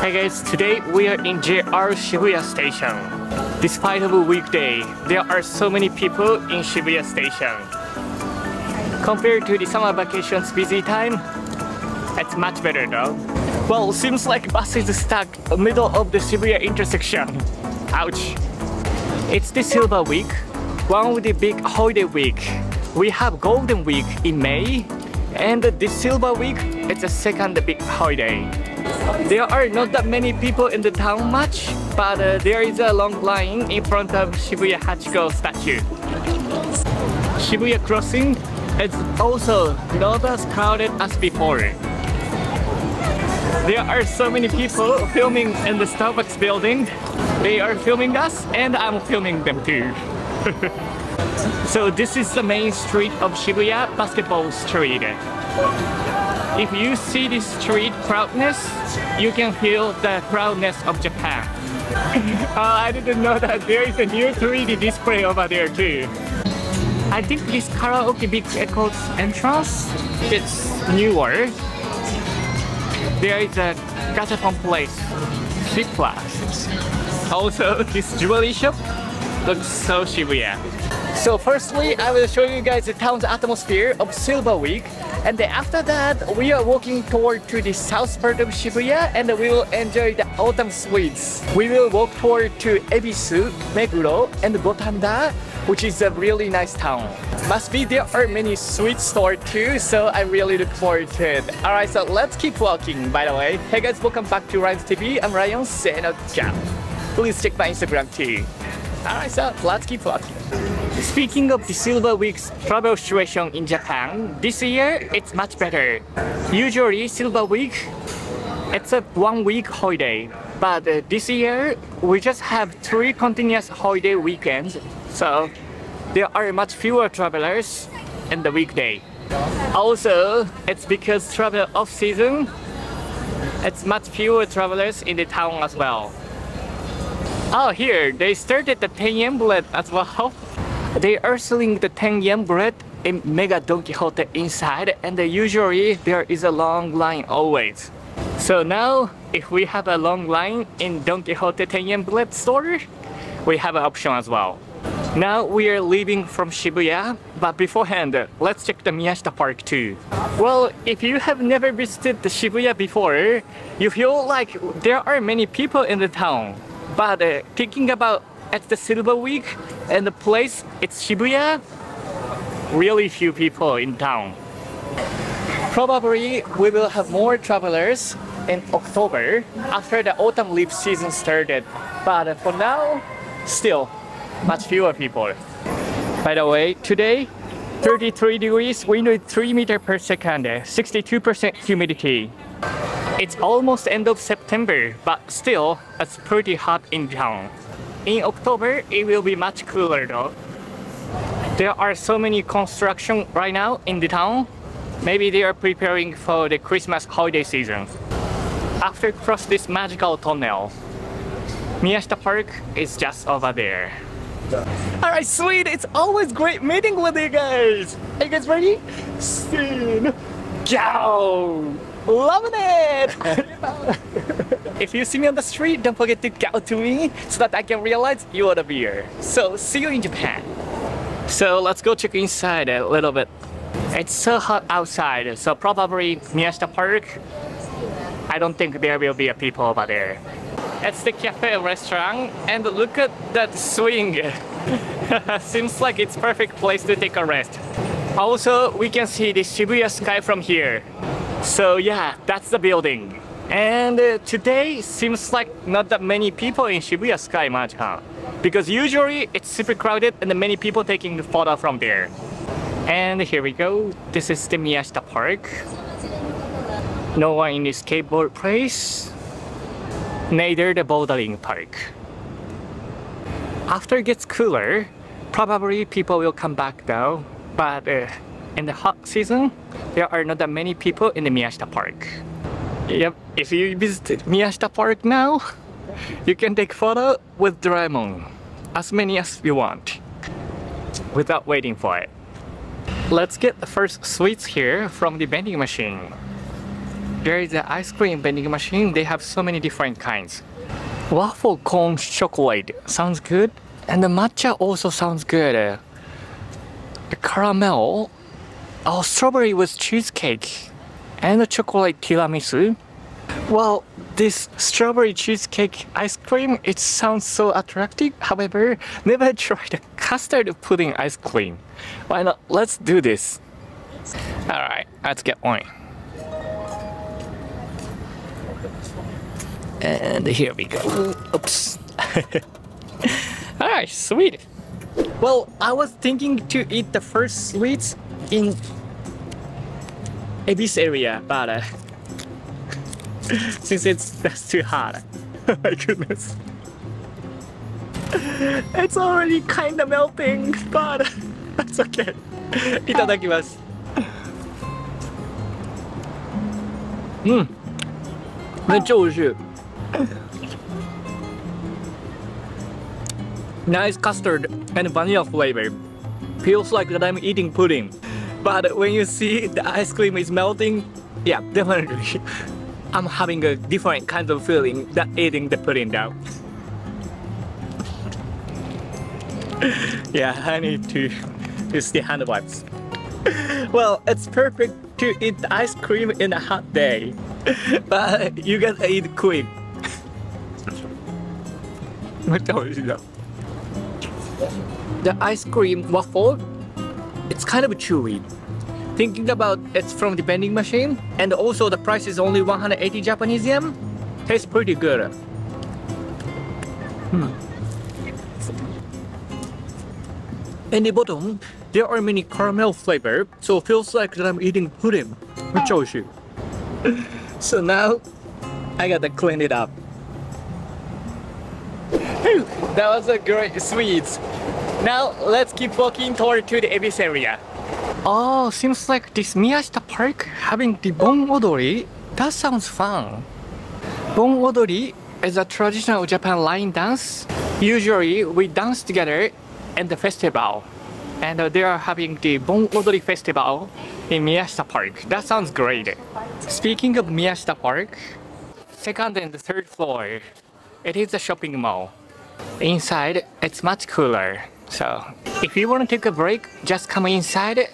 Hey guys, today we are in JR Shibuya Station. Despite of a weekday, there are so many people in Shibuya Station. Compared to the summer vacations busy time, it's much better though. Well, seems like bus is stuck middle of the Shibuya intersection. Ouch. It's the Silver Week, one of the big holiday week. We have Golden Week in May, and the Silver Week is the second big holiday. There are not that many people in the town much, but there is a long line in front of Shibuya Hachiko statue. Shibuya Crossing is also not as crowded as before. There are so many people filming in the Starbucks building. They are filming us and I'm filming them too. So this is the main street of Shibuya, Basketball Street. If you see this street crowdness, you can feel the crowdness of Japan. I didn't know that there is a new 3D display over there too. I think this karaoke big echo's entrance, it's newer. There is a gachapon place, Shipwa. Also, this jewelry shop looks so Shibuya. So firstly, I will show you guys the town's atmosphere of Silver Week. And then after that, we are walking toward to the south part of Shibuya and we will enjoy the autumn sweets. We will walk toward to Ebisu, Meguro, and Gotanda, which is a really nice town. Must be there are many sweet stores too, so I really look forward to it. Alright, so let's keep walking, by the way. Hey guys, welcome back to Ryan's TV. I'm Rion, please check my Instagram too. Alright, so let's keep walking. Speaking of the Silver Week's travel situation in Japan, this year it's much better. Usually Silver Week, it's a 1 week holiday. But this year, we just have 3 continuous holiday weekends. So there are much fewer travelers in the weekday. Also, it's because travel off-season, it's much fewer travelers in the town as well. Oh, here, they started the 10 yen bread as well. They are selling the 10 yen bread in Mega Don Quixote inside, and usually there is a long line always. So now, if we have a long line in Don Quixote 10 yen bread store, we have an option as well. Now we are leaving from Shibuya, but beforehand, let's check the Miyashita Park too. Well, if you have never visited the Shibuya before, you feel like there are many people in the town. But thinking about at the Silver Week and the place, it's Shibuya, really few people in town. Probably we will have more travelers in October after the autumn leaf season started. But for now, still much fewer people. By the way, today 33 degrees, wind with 3 meters per second, 62% humidity. It's almost end of September, but still it's pretty hot in town. In October, it will be much cooler though. There are so many construction right now in the town. Maybe they are preparing for the Christmas holiday season. After cross this magical tunnel, Miyashita Park is just over there. Alright, sweet! It's always great meeting with you guys! Are you guys ready? Soon! Go! Loving it! If you see me on the street, don't forget to go to me so that I can realize you are here. So, see you in Japan! So, let's go check inside a little bit. It's so hot outside, so probably Miyashita Park, I don't think there will be a people over there. It's the cafe restaurant, and look at that swing. Seems like it's perfect place to take a rest. Also, we can see the Shibuya sky from here. So yeah, that's the building. And today seems like not that many people in Shibuya sky much, huh? Because usually it's super crowded and many people taking the photo from there. And here we go. This is the Miyashita Park. No one in the skateboard place. Neither the bouldering park. After it gets cooler, probably people will come back though. But in the hot season, there are not that many people in the Miyashita Park. Yep, if you visit Miyashita Park now, you can take photo with Ramen, as many as you want, without waiting for it. Let's get the first sweets here from the vending machine. there is an ice cream vending machine. They have so many different kinds. Waffle cone chocolate sounds good. And the matcha also sounds good. The caramel. Oh, strawberry with cheesecake. And the chocolate tiramisu. Well, this strawberry cheesecake ice cream, it sounds so attractive. However, never tried a custard pudding ice cream. Why not? Let's do this. Alright, let's get one. And here we go. Oops. Alright, sweet. Well, I was thinking to eat the first sweets in Ebisu area, but since that's too hot. Oh my goodness. It's already kinda melting, but that's okay. いただきます。めっちゃ美味しい。Nice custard and vanilla flavor. Feels like that I'm eating pudding. But when you see the ice cream is melting, yeah, definitely. I'm having a different kind of feeling than eating the pudding now. Yeah, I need to use the hand wipes. Well, it's perfect to eat ice cream in a hot day. But you gotta eat quick. めっちゃ美味しいな。The ice cream waffle, it's kind of chewy. Thinking about it's from the vending machine, and also the price is only 180 Japanese yen. Tastes pretty good. In the bottom, there are many caramel flavor, so it feels like that I'm eating pudding. めっちゃ美味しい。So now, I gotta clean it up. Whew, that was a great sweets. Now let's keep walking toward to the Ebisu area. Oh, seems like this Miyashita Park having the Bon Odori. That sounds fun. Bon Odori is a traditional Japan line dance. Usually we dance together in the festival. And they are having the Bon Odori festival in Miyashita Park. That sounds great. Speaking of Miyashita Park, second and third floor, it is a shopping mall. Inside, it's much cooler. So, if you want to take a break, just come inside.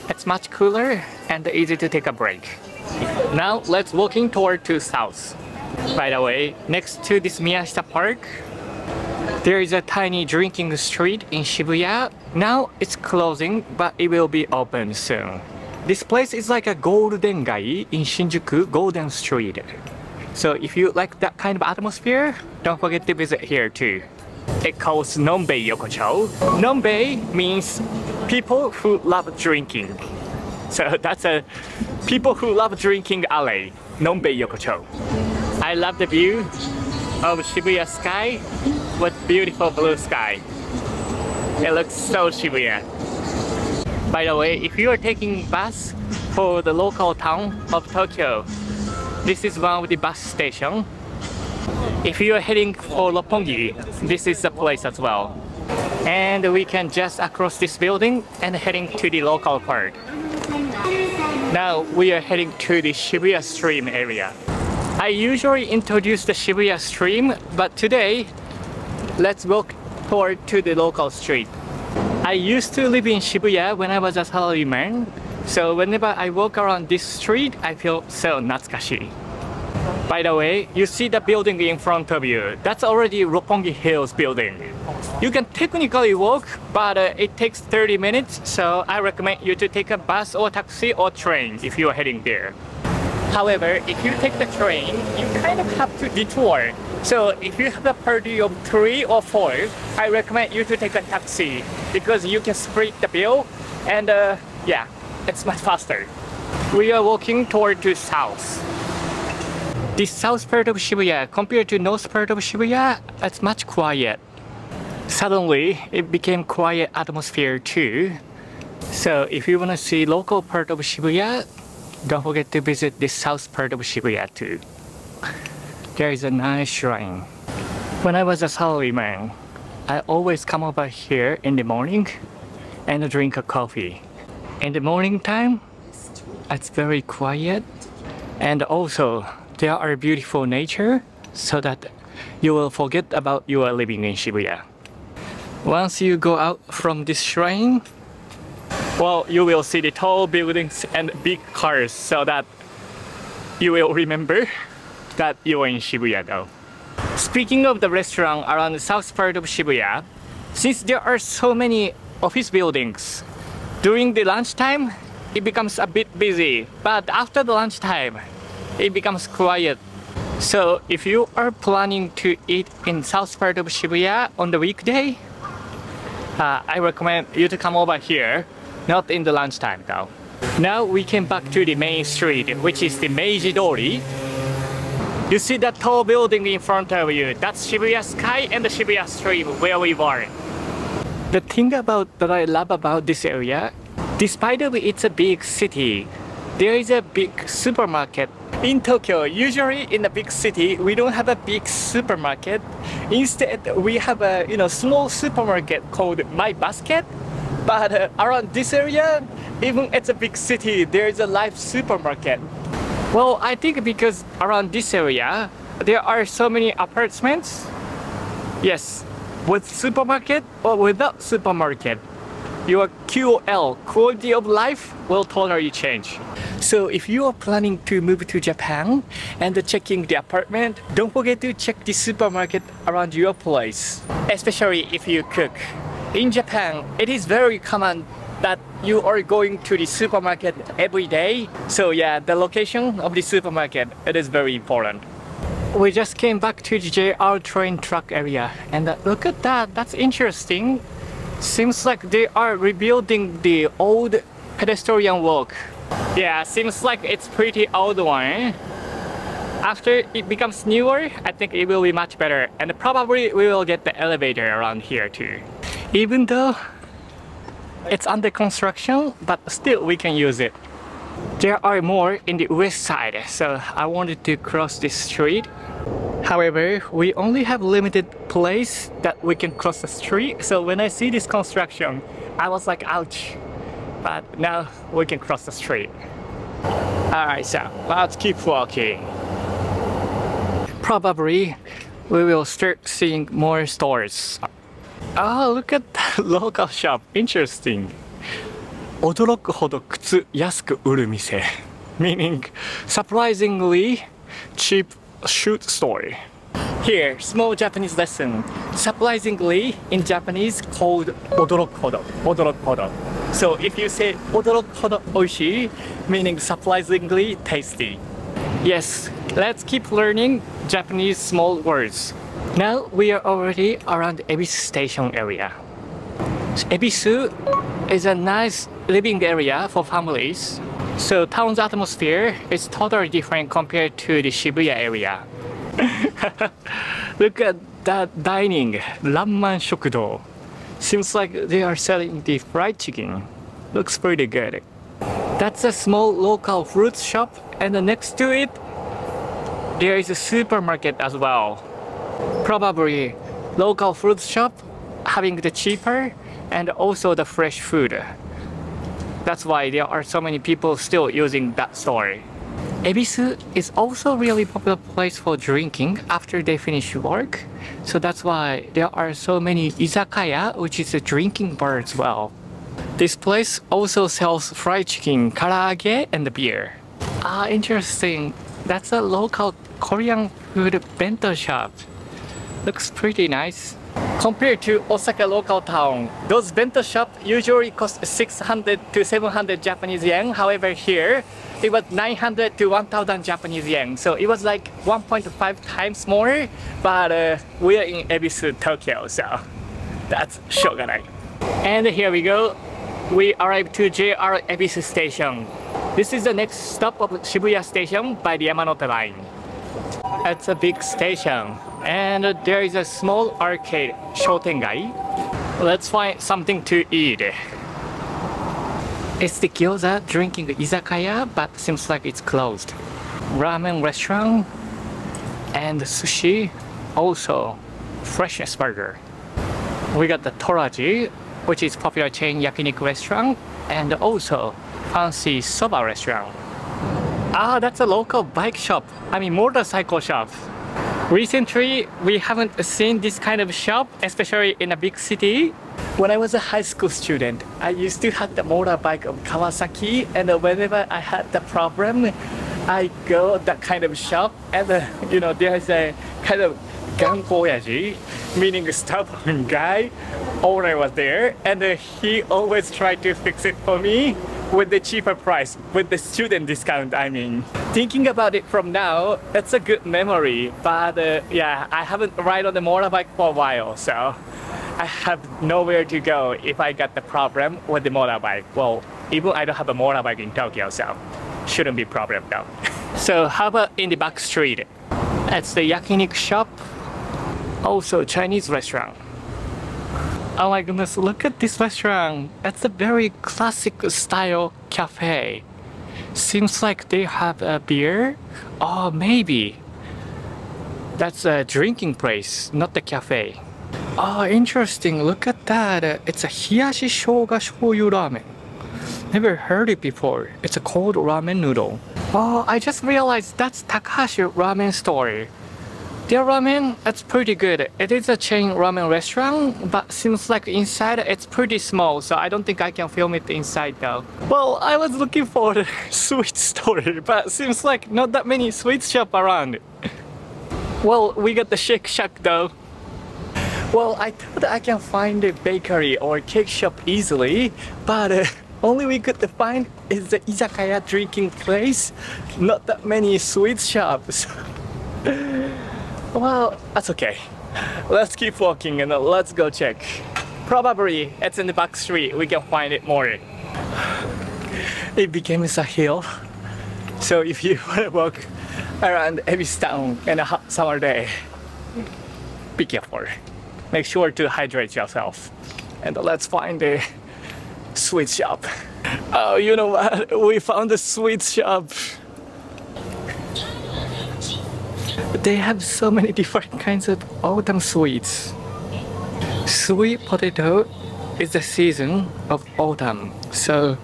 It's much cooler and easy to take a break. Now, let's walking toward to south. By the way, next to this Miyashita Park, there is a tiny drinking street in Shibuya. Now, it's closing, but it will be open soon. This place is like a Golden Gai in Shinjuku Golden Street. So if you like that kind of atmosphere, don't forget to visit here too. It calls Nonbei Yokocho. Nonbei means people who love drinking. So that's a people who love drinking alley, Nonbei Yokocho. I love the view of Shibuya sky with beautiful blue sky. It looks so Shibuya. By the way, if you are taking bus for the local town of Tokyo, this is one of the bus stations. If you are heading for Roppongi, this is the place as well. And we can just across this building and heading to the local part. Now we are heading to the Shibuya Stream area. I usually introduce the Shibuya Stream, but today, let's walk toward to the local street. I used to live in Shibuya when I was a salaryman. So whenever I walk around this street, I feel so natsukashi. By the way, you see the building in front of you. That's already Roppongi Hills building. You can technically walk, but it takes 30 minutes. So I recommend you to take a bus or taxi or train if you are heading there. However, if you take the train, you kind of have to detour. So if you have a party of 3 or 4, I recommend you to take a taxi because you can split the bill and yeah, it's much faster. We are walking toward to south. The south part of Shibuya compared to north part of Shibuya, it's much quiet. Suddenly, it became quiet atmosphere too. So if you want to see local part of Shibuya, don't forget to visit the south part of Shibuya too. There is a nice shrine. When I was a salaryman, I always come over here in the morning and drink a coffee. In the morning time, it's very quiet And also, there are beautiful nature so that you will forget about you are living in Shibuya. Once you go out from this shrine, well, you will see the tall buildings and big cars so that you will remember that you are in Shibuya though. Speaking of the restaurant around the south part of Shibuya, since there are so many office buildings, during the lunchtime, it becomes a bit busy, but after the lunchtime, it becomes quiet. So if you are planning to eat in south part of Shibuya on the weekday, I recommend you to come over here, not in the lunchtime though. Now we came back to the main street, which is the Meiji Dori. You see that tall building in front of you, that's Shibuya Sky and the Shibuya Street where we were. The thing that I love about this area, despite of it's a big city, there is a big supermarket. In Tokyo, usually in a big city, we don't have a big supermarket. Instead, we have a small supermarket called My Basket. But around this area, even it's a big city, there is a live supermarket. Well, I think because around this area, there are so many apartments. Yes, with supermarket or without supermarket, your QOL, quality of life, will totally change. So if you are planning to move to Japan and checking the apartment, don't forget to check the supermarket around your place, especially if you cook. In Japan, it is very common that you are going to the supermarket every day. So yeah, the location of the supermarket, it is very important. We just came back to the JR train track area, and look at that, that's interesting. Seems like they are rebuilding the old pedestrian walk. Yeah, seems like it's pretty old one. After it becomes newer, I think it will be much better, and probably we will get the elevator around here too. Even though it's under construction, but still we can use it. There are more in the west side, so I wanted to cross this street. However, we only have limited place that we can cross the street, so when I see this construction, I was like, ouch. But now we can cross the street. Alright, so let's keep walking. Probably we will start seeing more stores. Oh, look at that local shop. Interesting. 驚くほど靴安く売る店. Meaning surprisingly cheap shoe store. Here, small Japanese lesson. Surprisingly in Japanese called 驚くほど. 驚くほど. So if you say 驚くほど美味しい, meaning surprisingly tasty. Yes, let's keep learning Japanese small words. Now we are already around Ebisu Station area. Ebisu is a nice living area for families. So town's atmosphere is totally different compared to the Shibuya area. Look at that dining, Ramen Shokudo. Seems like they are selling the fried chicken. Looks pretty good. That's a small local fruit shop, and next to it, there is a supermarket as well. Probably local fruit shop having the cheaper and also the fresh food. That's why there are so many people still using that store. Ebisu is also really popular place for drinking after they finish work. So that's why there are so many izakaya, which is a drinking bar as well. This place also sells fried chicken, karaage, and beer. Ah, interesting. That's a local Korean food bento shop. Looks pretty nice. Compared to Osaka local town, those bento shop usually cost 600 to 700 Japanese yen. However, here it was 900 to 1000 Japanese yen. So it was like 1.5 times more. But we are in Ebisu, Tokyo, so that's shogunai. And here we go. We arrived to JR Ebisu Station. This is the next stop of Shibuya Station by the Yamanote line. It's a big station. And there is a small arcade, Shotengai. Let's find something to eat. It's the gyoza drinking izakaya, but seems like it's closed. Ramen restaurant and sushi, also freshness burger. We got the Toraji, which is popular chain yakiniku restaurant, and also fancy soba restaurant. Ah, that's a local bike shop. I mean motorcycle shop. Recently, we haven't seen this kind of shop, especially in a big city. When I was a high school student, I used to have the motorbike of Kawasaki, and whenever I had the problem, I go that kind of shop, and you know, there's a kind of gankoyaji, meaning a stubborn guy. Owner was there, and he always tried to fix it for me with the cheaper price, with the student discount, I mean. Thinking about it from now, it's a good memory, but yeah, I haven't ride on the motorbike for a while, so I have nowhere to go if I got the problem with the motorbike. Well, even I don't have a motorbike in Tokyo, so shouldn't be a problem though. So how about in the back street? It's the yakiniku shop, also Chinese restaurant. Oh my goodness, look at this restaurant. It's a very classic style cafe. Seems like they have a beer. Oh, maybe. That's a drinking place, not the cafe. Oh, interesting. Look at that. It's a hiyashi shoga shoyu ramen. Never heard it before. It's a cold ramen noodle. Oh, I just realized that's Takahashi ramen store. Their ramen, it's pretty good. It is a chain ramen restaurant, but seems like inside it's pretty small, so I don't think I can film it inside though. Well, I was looking for the sweet store, but seems like not that many sweet shop around. Well, we got the Shake Shack though. Well, I thought I can find a bakery or cake shop easily, but only we could find is the izakaya drinking place. Not that many sweet shops. Well, that's okay. Let's keep walking and let's go check. Probably it's in the back street. We can find it more. It became a hill. So if you want to walk around Ebisu town in a hot summer day, be careful. Make sure to hydrate yourself. And let's find a sweet shop. Oh, you know what? We found a sweet shop. They have so many different kinds of autumn sweets. Sweet potato is the season of autumn, so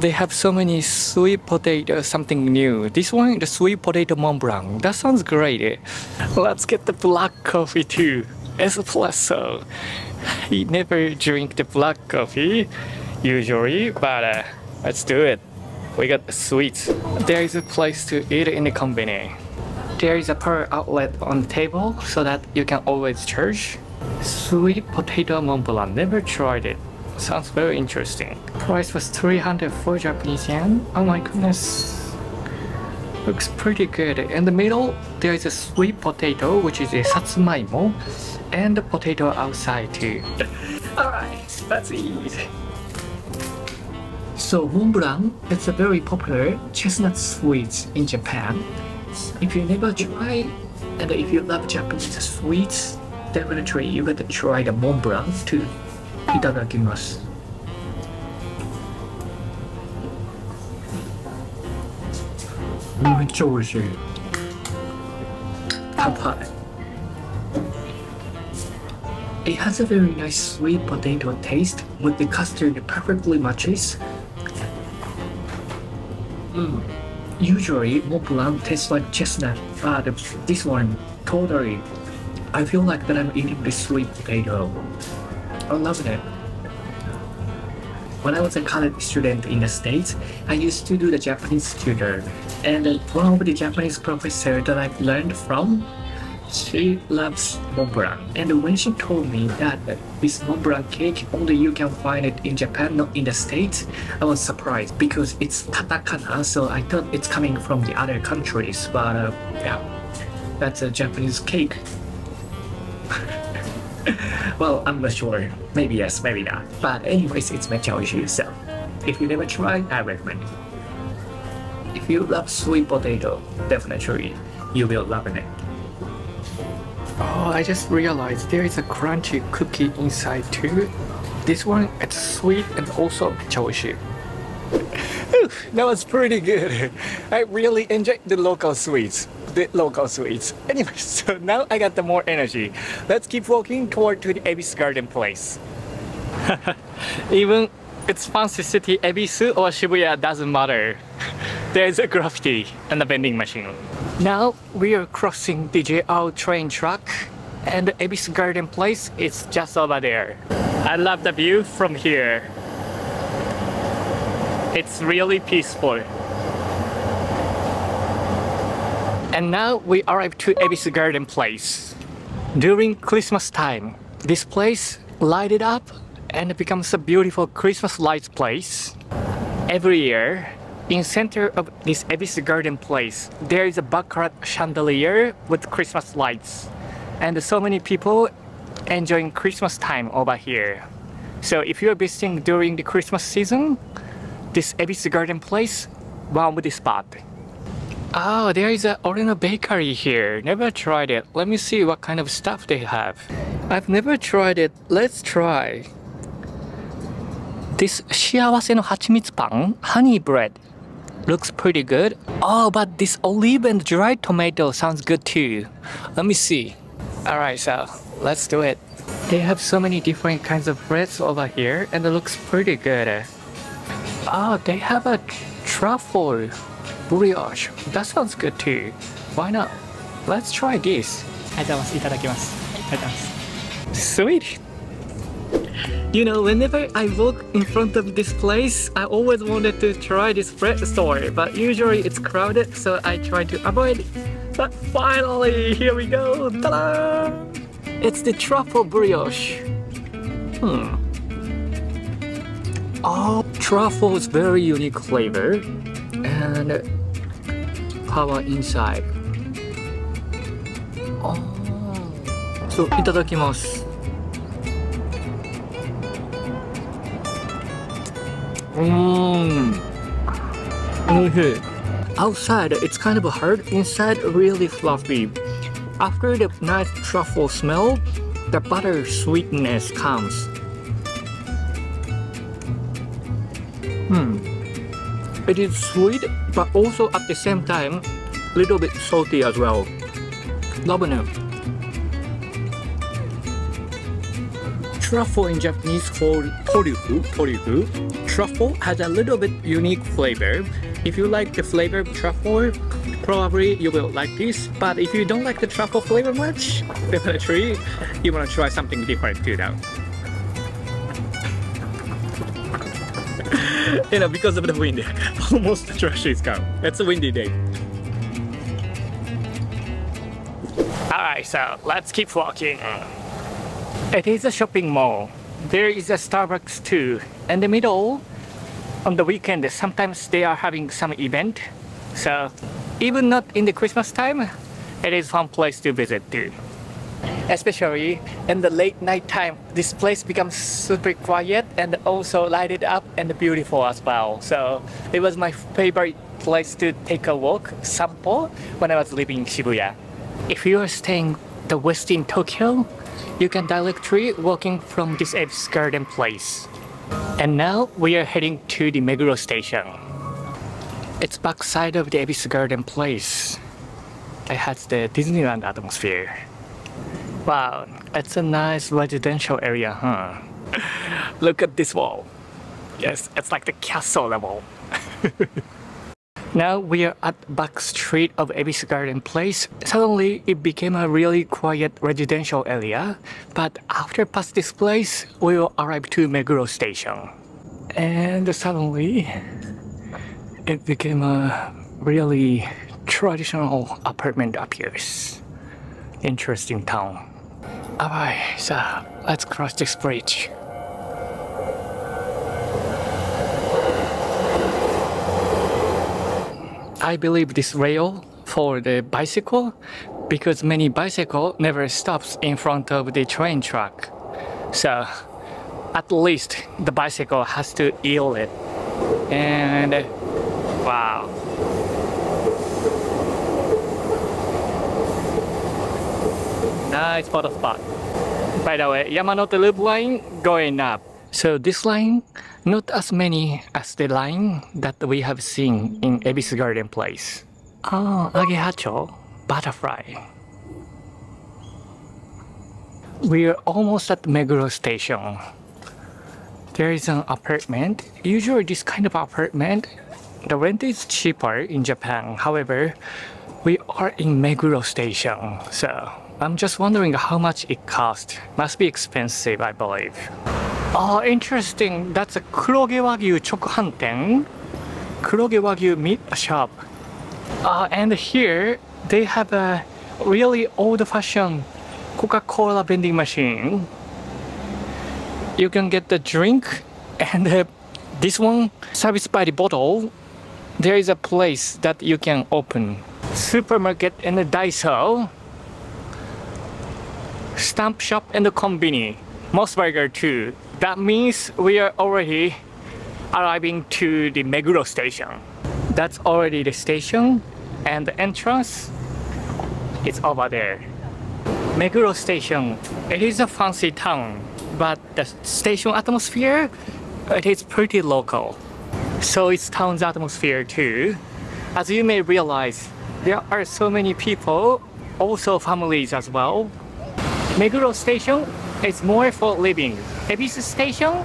they have so many sweet potato, something new. This one, the sweet potato Mont Blanc, that sounds great. Let's get the black coffee too, espresso. I never drink the black coffee usually, but let's do it. We got the sweets. There is a place to eat in the convenience. There is a power outlet on the table so that you can always charge. Sweet potato Mont Blanc, never tried it. Sounds very interesting. Price was 304 Japanese yen. Oh my goodness. Looks pretty good. In the middle, there is a sweet potato, which is a satsumaimo, and the potato outside too. Alright, let's eat. So Mont Blanc, it's a very popular chestnut sweet in Japan. If you never try, and if you love Japanese sweets, definitely you gotta try the Mont Blanc too. Itadakimasu. It has a very nice sweet potato taste with the custard perfectly matches. Usually Mont Blanc tastes like chestnut, but this one totally. I feel like that I'm eating the sweet potato. I love it. When I was a college student in the States, I used to do the Japanese tutor, and one of the Japanese professor that I've learned from, she loves Mont Blanc. And when she told me that this Mont Blanc cake, only you can find it in Japan, not in the States, I was surprised because it's katakana, so I thought it's coming from the other countries, but yeah, that's a Japanese cake. Well, I'm not sure. Maybe yes, maybe not. But anyways, it's mechaoishi, so if you never tried, I recommend it. If you love sweet potato, definitely you will love it. Oh, I just realized there is a crunchy cookie inside too. This one, it's sweet and also mechaoishi. That was pretty good. I really enjoyed the local sweets. Anyway, so now I got the more energy. Let's keep walking toward to the Ebisu Garden place. Even it's fancy city Ebisu or Shibuya doesn't matter. There's a graffiti and a vending machine. Now we are crossing the JR train track, and the Ebisu Garden Place is just over there. I love the view from here. It's really peaceful. And now we arrived to Ebisu Garden Place. During Christmas time, this place lighted up and it becomes a beautiful Christmas lights place. Every year, in center of this Ebisu Garden Place, there is a baccarat chandelier with Christmas lights. And so many people enjoying Christmas time over here. So if you're visiting during the Christmas season, this Ebisu Garden Place, one with the spot. Oh, there is a Oreno bakery here. Never tried it. Let me see what kind of stuff they have. I've never tried it. Let's try. This Shiawase no Hachimitsu pan, honey bread, looks pretty good. Oh, but this olive and dried tomato sounds good too. Let me see. Alright, so let's do it. They have so many different kinds of breads over here and it looks pretty good. Oh, they have a truffle brioche. That sounds good too. Why not? Let's try this. Sweet. You know, whenever I walk in front of this place, I always wanted to try this bread store, but usually it's crowded, so I try to avoid it. But finally, here we go. Ta-da! It's the truffle brioche. Oh, truffle is very unique flavor and power inside. Oh, so itadakimasu. Outside it's kind of hard, inside really fluffy. After the nice truffle smell, the butter sweetness comes. It is sweet, but also at the same time, a little bit salty as well. Ramen. Truffle in Japanese called toryufu. Truffle has a little bit unique flavor. If you like the flavor of truffle, probably you will like this. But if you don't like the truffle flavor much, definitely you want to try something different too now. You know, because of the wind, almost the trash is gone. It's a windy day. Alright, so let's keep walking. It is a shopping mall. There is a Starbucks too. In the middle, on the weekend, sometimes they are having some event. So even not in the Christmas time, it is a fun place to visit too. Especially in the late night time, this place becomes super quiet and also lighted up and beautiful as well. So it was my favorite place to take a walk, sampo, when I was living in Shibuya. If you are staying the west in Tokyo, you can directly walking from this Ebisu Garden Place. And now we are heading to the Meguro Station. It's backside of the Ebisu Garden Place. It has the Disneyland atmosphere. Wow, it's a nice residential area, huh? Look at this wall. Yes, it's like the castle level. Now we are at back street of Ebisu Garden Place. Suddenly it became a really quiet residential area, but after past this place, we will arrive to Meguro Station. And suddenly it became a really traditional apartment appears. Interesting town. Alright, so let's cross this bridge. I believe this rail for the bicycle because many bicycle never stops in front of the train track. So at least the bicycle has to yield it. And wow. Nice photo spot. By the way, Yamanote Loop line going up. So this line, not as many as the line that we have seen in Ebisu Garden Place. Oh, agehacho, butterfly. We are almost at Meguro Station. There is an apartment. Usually this kind of apartment the rent is cheaper in Japan. However, we are in Meguro Station, so I'm just wondering how much it costs. Must be expensive, I believe. Oh, interesting. That's a Kuroge Wagyu Chokuhanten. Kuroge Wagyu meat shop. And here they have a really old-fashioned Coca-Cola vending machine. You can get the drink, and this one serviced by the bottle. There is a place that you can open. Supermarket and a Daiso. Stamp shop and the konbini. Moss Burger too. That means we are already arriving to the Meguro Station. That's already the station, and the entrance is over there. Meguro Station. It is a fancy town, but the station atmosphere, it is pretty local. So it's town's atmosphere too. As you may realize, there are so many people, also families as well. Meguro Station is more for living. Ebisu Station,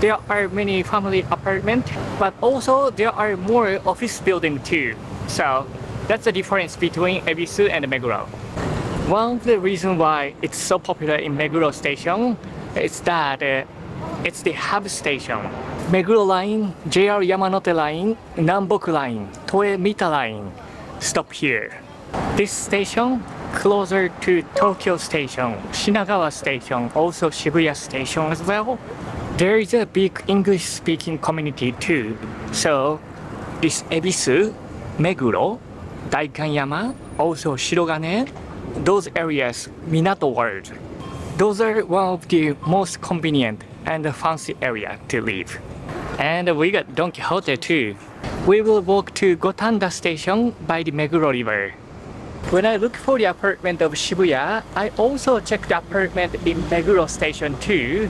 there are many family apartments, but also there are more office buildings too. So that's the difference between Ebisu and Meguro. One of the reasons why it's so popular in Meguro Station is that it's the hub station. Meguro Line, JR Yamanote Line, Namboku Line, Toe Mita Line stop here. This station closer to Tokyo Station, Shinagawa Station, also Shibuya Station as well. There is a big English-speaking community too. So this Ebisu, Meguro, Daikanyama, also Shirogane, those areas, Minato World, those are one of the most convenient and fancy area to live. And we got Don Quixote too. We will walk to Gotanda Station by the Meguro River. When I look for the apartment of Shibuya, I also checked the apartment in Meguro Station too.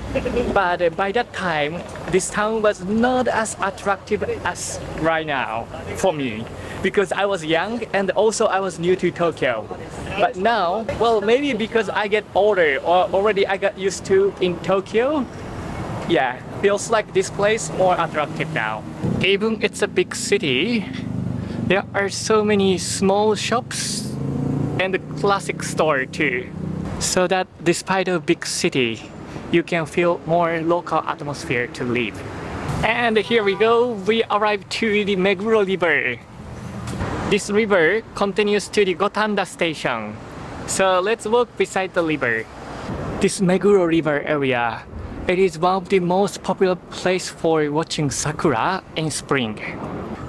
But by that time, this town was not as attractive as right now for me, because I was young and also I was new to Tokyo. But now, well, maybe because I get older or already I got used to in Tokyo, yeah, feels like this place more attractive now. Even it's a big city, there are so many small shops and a classic store too. So that despite a big city, you can feel more local atmosphere to live. And here we go, we arrived to the Meguro River. This river continues to the Gotanda Station. So let's walk beside the river. This Meguro River area, it is one of the most popular place for watching sakura in spring.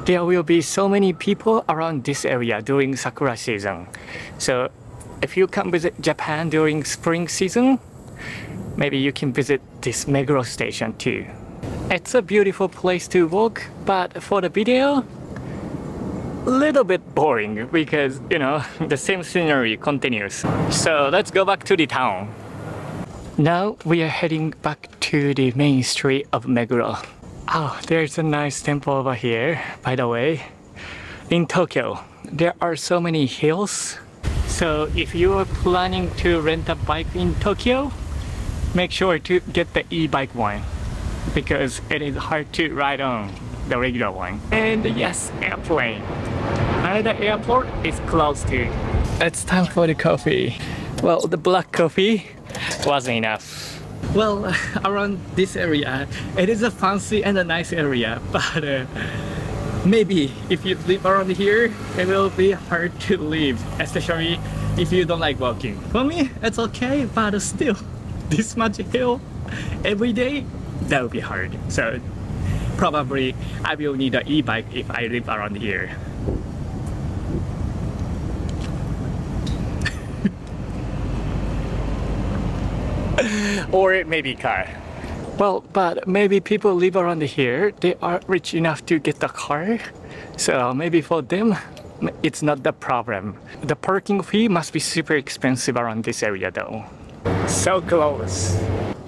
There will be so many people around this area during sakura season. So if you come visit Japan during spring season, maybe you can visit this Meguro Station too. It's a beautiful place to walk, but for the video, a little bit boring because, you know, the same scenery continues. So let's go back to the town. Now we are heading back to the main street of Meguro. Oh, there's a nice temple over here, by the way. In Tokyo, there are so many hills. So if you are planning to rent a bike in Tokyo, make sure to get the e-bike one, because it is hard to ride on the regular one. And yes, airplane. Another airport is close to. It's time for the coffee. Well, the black coffee wasn't enough. Well, around this area, it is a fancy and a nice area, but maybe if you live around here, it will be hard to live, especially if you don't like walking. For me, it's okay, but still, this much hill every day, that would be hard. So probably I will need an e-bike if I live around here. Or maybe car. Well, but maybe people live around here, they are rich enough to get a car. So maybe for them, it's not the problem. The parking fee must be super expensive around this area though. So close.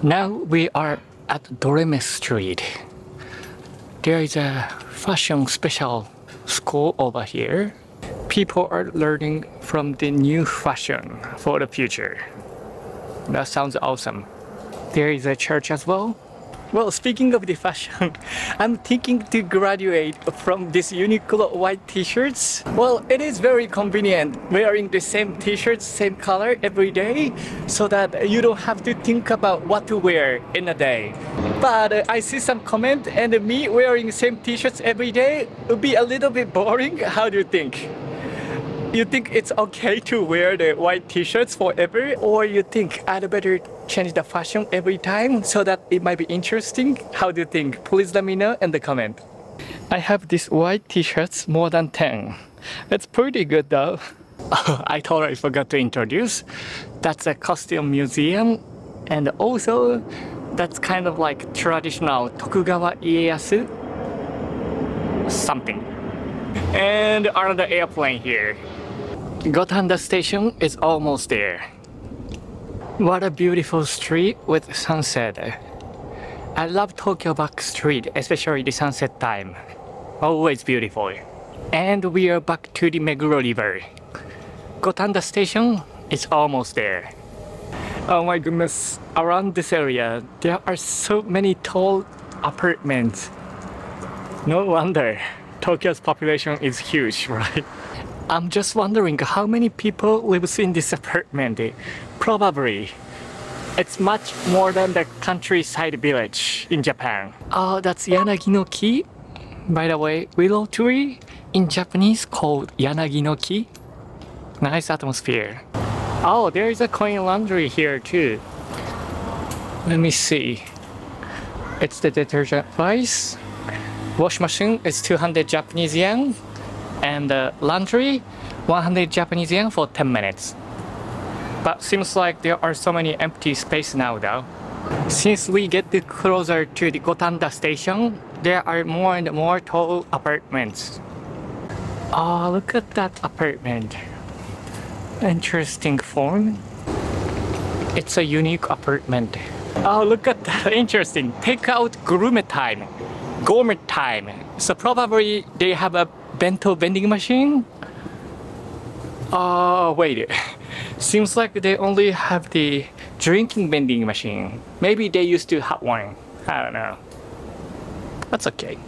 Now we are at Doreme Street. There is a fashion special school over here. People are learning from the new fashion for the future. That sounds awesome. There is a church as well. Well, speaking of the fashion, I'm thinking to graduate from this Uniqlo white t-shirts. Well, it is very convenient wearing the same t-shirts, same color every day, so that you don't have to think about what to wear in a day. But I see some comment, and me wearing same t-shirts every day would be a little bit boring. How do you think? You think it's okay to wear the white t-shirts forever, or you think I'd better change the fashion every time so that it might be interesting? How do you think? Please let me know in the comment. I have these white t-shirts more than 10. It's pretty good though. I totally forgot to introduce. That's a costume museum, and also that's kind of like traditional Tokugawa Ieyasu something. And another airplane here. Gotanda Station is almost there. What a beautiful street with sunset. I love Tokyo Back Street, especially the sunset time. Always beautiful. And we are back to the Meguro River. Gotanda Station is almost there. Oh my goodness, around this area there are so many tall apartments. No wonder Tokyo's population is huge, right? I'm just wondering how many people lives in this apartment. Probably it's much more than the countryside village in Japan. Oh, that's Yanagi no Ki. By the way, willow tree in Japanese called Yanagi no Ki. Nice atmosphere. Oh, there is a coin laundry here too. Let me see. It's the detergent price. Wash machine is 200 Japanese yen, and laundry 100 Japanese yen for 10 minutes. But seems like there are so many empty space now though. Since we get closer to the Gotanda station, there are more and more tall apartments. Oh, look at that apartment. Interesting form. It's a unique apartment. Oh, look at that. Interesting. Takeout gourmet time. Gourmet time. So probably they have a bento vending machine. Oh, wait. Seems like they only have the drinking vending machine. Maybe they used to have one. I don't know. That's okay.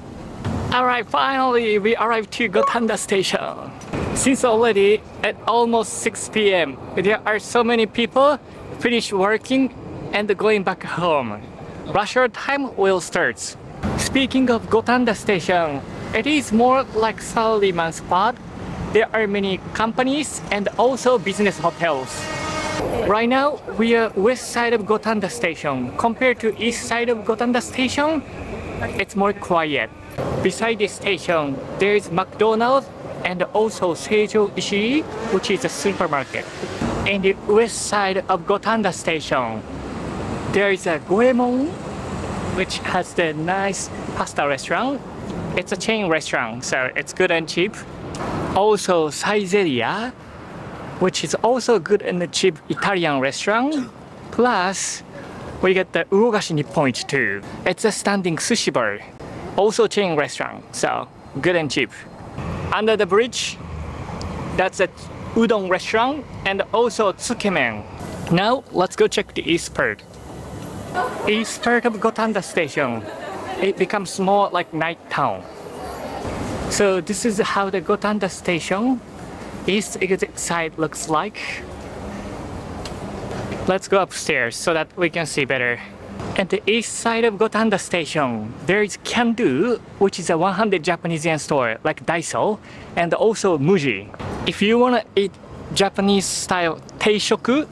Alright, finally we arrived to Gotanda Station. Since already at almost 6 p.m. there are so many people finish working and going back home. Rush hour time will start. Speaking of Gotanda Station, it is more like salaryman spot. There are many companies and also business hotels. Right now we are west side of Gotanda Station. Compared to east side of Gotanda Station, it's more quiet. Beside the station, there is McDonald's and also Seijo Ishii, which is a supermarket. In the west side of Gotanda Station, there is a Goemon, which has the nice pasta restaurant. It's a chain restaurant, so it's good and cheap. Also Saizeria, which is also good and cheap Italian restaurant. Plus, we get the Urogashi Nipponich too. It's a standing sushi bar, also chain restaurant, so good and cheap. Under the bridge, that's a udon restaurant and also tsukemen. Now let's go check the east part. East part of Gotanda Station. It becomes more like night town. So this is how the Gotanda Station east exit side looks like. Let's go upstairs so that we can see better. At the east side of Gotanda Station, there is Can-Do, which is a 100 Japanese yen store like Daiso, and also Muji. If you want to eat Japanese style teishoku,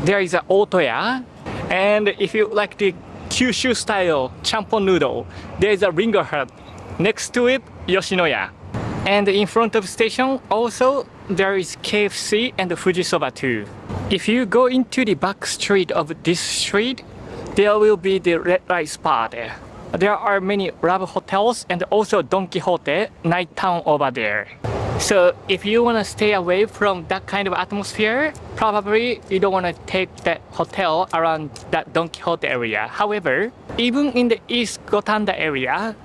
there is a Otoya. And if you like the Kyushu style champon noodle, there is a Ringer Hut. Next to it, Yoshinoya. And in front of station also there is KFC and Fujisoba too. If you go into the back street of this street, there will be the red light spot. There are many Love hotels and also Don Quixote night town over there. So if you want to stay away from that kind of atmosphere, probably you don't want to take that hotel around that Don Quixote area. However, even in the East Gotanda area,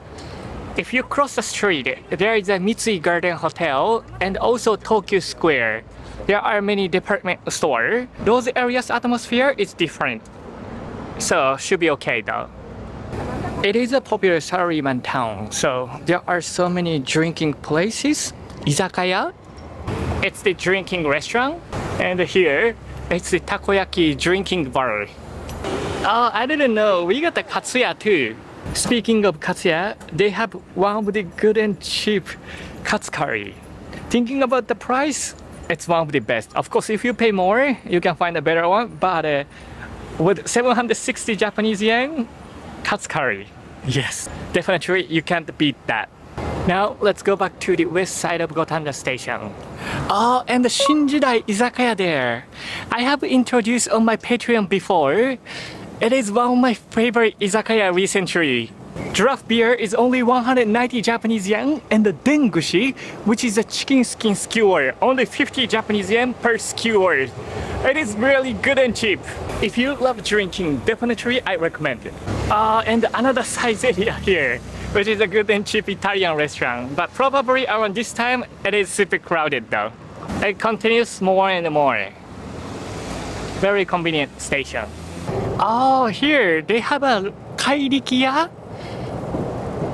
if you cross the street, there is a Mitsui Garden Hotel and also Tokyo Square. There are many department stores. Those areas' atmosphere is different. So should be okay though. It is a popular salaryman town, so there are so many drinking places. Izakaya, it's the drinking restaurant, and here it's the takoyaki drinking bar. Oh, I didn't know, we got the katsuya too. Speaking of katsuya, they have one of the good and cheap katsu curry. Thinking about the price, it's one of the best. Of course, if you pay more, you can find a better one, but with 760 Japanese yen, katsu curry. Yes, definitely you can't beat that. Now let's go back to the west side of Gotanda Station. Oh, and the Shinjidai Izakaya there. I have introduced on my Patreon before. It is one of my favorite izakaya recently. Draft beer is only 190 Japanese yen, and the dengushi, which is a chicken skin skewer, only 50 Japanese yen per skewer. It is really good and cheap. If you love drinking, definitely I recommend it. And another size area here, which is a good and cheap Italian restaurant, but probably around this time it is super crowded though. It continues more and more. Very convenient station. Oh, here they have a kairikiya.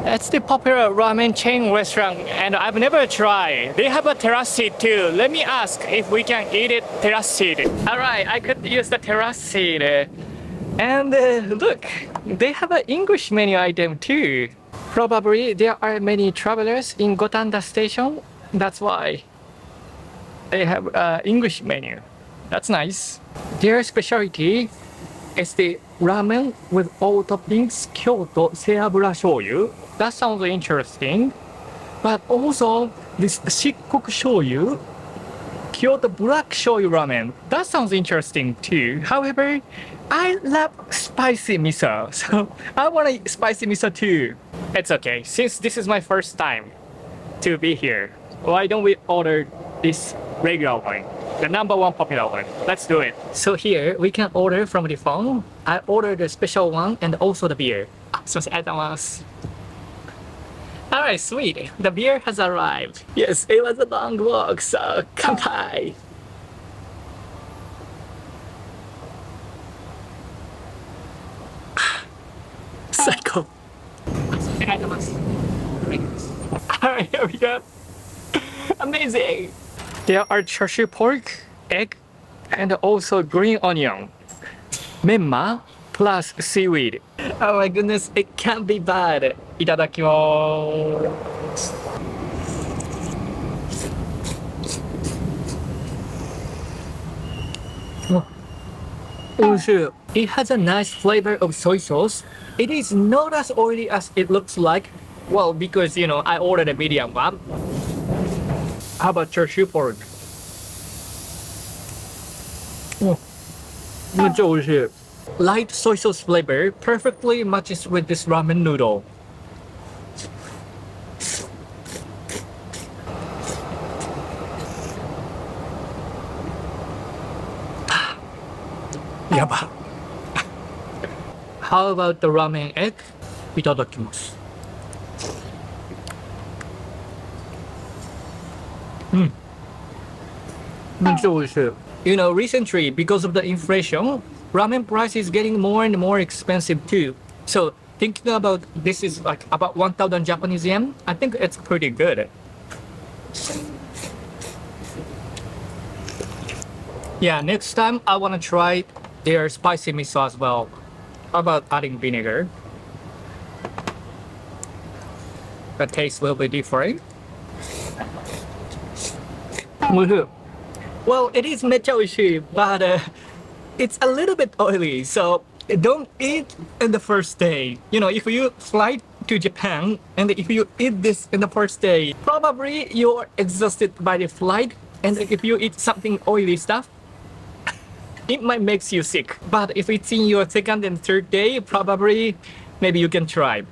It's the popular ramen chain restaurant, and I've never tried. They have a terrace seat too. Let me ask if we can eat it terrace seat. Alright, I could use the terrace seat. And look, they have an English menu item too. Probably there are many travelers in Gotanda Station. That's why they have an English menu. That's nice. Their specialty is the ramen with all toppings, Kyoto Seabura Shoyu. That sounds interesting. But also this Shikkoku Shoyu, Kyoto Black Shoyu ramen. That sounds interesting too. However, I love spicy miso, so I want a spicy miso too. It's okay, since this is my first time to be here, why don't we order this regular one? The #1 popular one. Let's do it. So here we can order from the phone. I ordered the special one and also the beer. Alright, sweet. The beer has arrived. Yes, it was a long walk, so kanpai. Psycho. Alright, here we go. Amazing. There are chashu pork, egg, and also green onion, menma, plus seaweed. Oh my goodness, it can't be bad. Itadakimasu. Oh, it has a nice flavor of soy sauce. It is not as oily as it looks like. Well, because you know, I ordered a medium one. How about chashu pork? Light soy sauce flavor perfectly matches with this ramen noodle. Yaba. How about the ramen egg? Itadakimasu. You know, recently, because of the inflation, ramen price is getting more and more expensive too. So thinking about this is like about 1,000 Japanese yen, I think it's pretty good. Yeah, next time I want to try their spicy miso as well. How about adding vinegar? The taste will be different. Well, it is mecha oishii, but it's a little bit oily, so don't eat in the first day. You know, if you fly to Japan and if you eat this in the first day, probably you're exhausted by the flight, and if you eat something oily stuff, it might make you sick. But if it's in your second and third day, probably maybe you can try.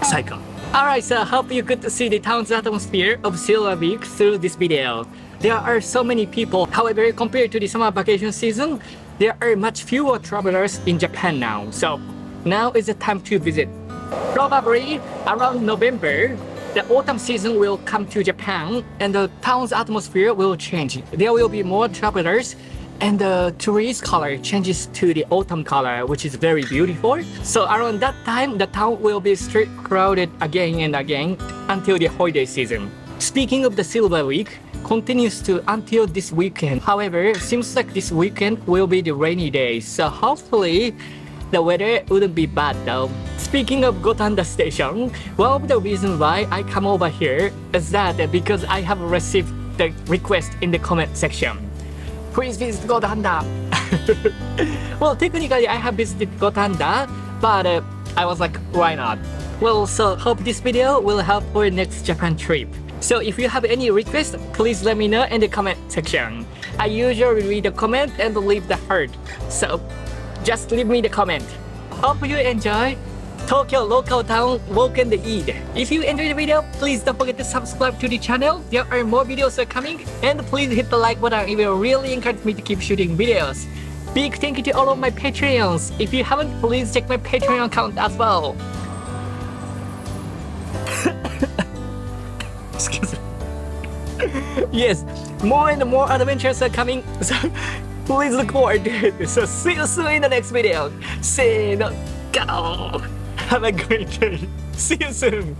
Psycho. Alright, so I hope you could see the town's atmosphere of Silver Week through this video. There are so many people, however, compared to the summer vacation season, there are much fewer travelers in Japan now. So now is the time to visit. Probably around November, the autumn season will come to Japan and the town's atmosphere will change. There will be more travelers and the tree's color changes to the autumn color, which is very beautiful. So around that time, the town will be street crowded again and again until the holiday season. Speaking of the Silver Week, continues to until this weekend. However, seems like this weekend will be the rainy day, so hopefully the weather wouldn't be bad though. Speaking of Gotanda Station, one of the reasons why I come over here is that because I have received the request in the comment section. Please visit Gotanda. Well, technically I have visited Gotanda, but I was like, why not? Well, so hope this video will help for your next Japan trip. So if you have any requests, please let me know in the comment section. I usually read the comment and leave the heart. So just leave me the comment. Hope you enjoy Tokyo local town walk and eat. If you enjoyed the video, please don't forget to subscribe to the channel. There are more videos are coming, and please hit the like button. It will really encourage me to keep shooting videos. Big thank you to all of my Patreons. If you haven't, please check my Patreon account as well. Excuse me. Yes, more and more adventures are coming, so please look forward to it. So see you soon in the next video. Say no, go. Have a great day. See you soon.